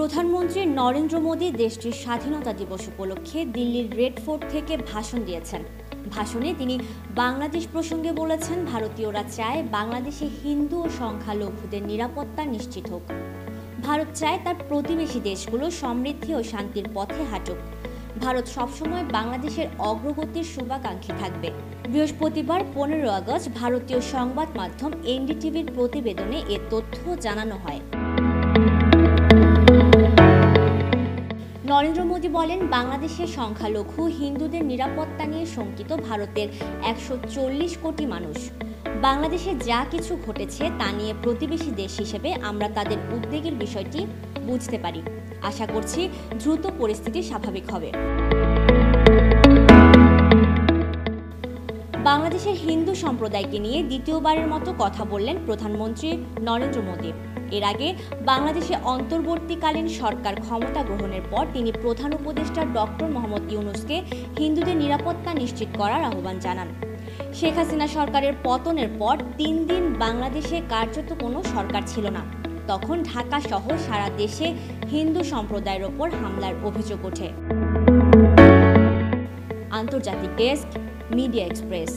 প্রধানমন্ত্রী নরেন্দ্র মোদী দেশটির স্বাধীনতা দিবস উপলক্ষে দিল্লির রেড ফোর্ট থেকে ভাষণ দিয়েছেন। ভাষণে তিনি বাংলাদেশ প্রসঙ্গে বলেছেন, ভারতীয়রা চায় বাংলাদেশে হিন্দু ও সংখ্যালঘুদের নিরাপত্তা নিশ্চিত হোক। ভারত চায় তার প্রতিবেশী দেশগুলো সমৃদ্ধি ও শান্তির পথে হাঁটুক। ভারত সবসময় বাংলাদেশের অগ্রগতির শুভাকাঙ্ক্ষী থাকবে। বৃহস্পতিবার 15 আগস্ট ভারতীয় সংবাদ মাধ্যম এনডিটিভির প্রতিবেদনে এ তথ্য জানানো হয়। নরেন্দ্র মোদী বলেন, বাংলাদেশের সংখ্যালঘু হিন্দুদের নিরাপত্তা নিয়ে শঙ্কিত ভারতের 140 কোটি মানুষ। বাংলাদেশে যা কিছু ঘটেছে তা নিয়ে প্রতিবেশী দেশ হিসেবে আমরা তাদের উদ্বেগের বিষয়টি বুঝতে পারি। আশা করছি দ্রুত পরিস্থিতি স্বাভাবিক হবে। বাংলাদেশের হিন্দু সম্প্রদায়কে নিয়ে দ্বিতীয়বারের মতো কথা বললেন প্রধানমন্ত্রী নরেন্দ্র মোদী। এর আগে বাংলাদেশে অন্তর্বর্তীকালীন সরকার ক্ষমতা গ্রহণের পর তিনি প্রধান উপদেষ্টা ডক্টর মোহাম্মদ ইউনূসকে হিন্দুদের নিরাপত্তা নিশ্চিত করার আহ্বান জানান। শেখ হাসিনা সরকারের পতনের পর 3 দিন বাংলাদেশে কার্যত কোনো সরকার ছিল না। তখন ঢাকা সহ সারা দেশে হিন্দু সম্প্রদায়ের ওপর হামলার অভিযোগ ওঠে। আন্তর্জাতিক ডেস্ক, মিডিয়া এক্সপ্রেস।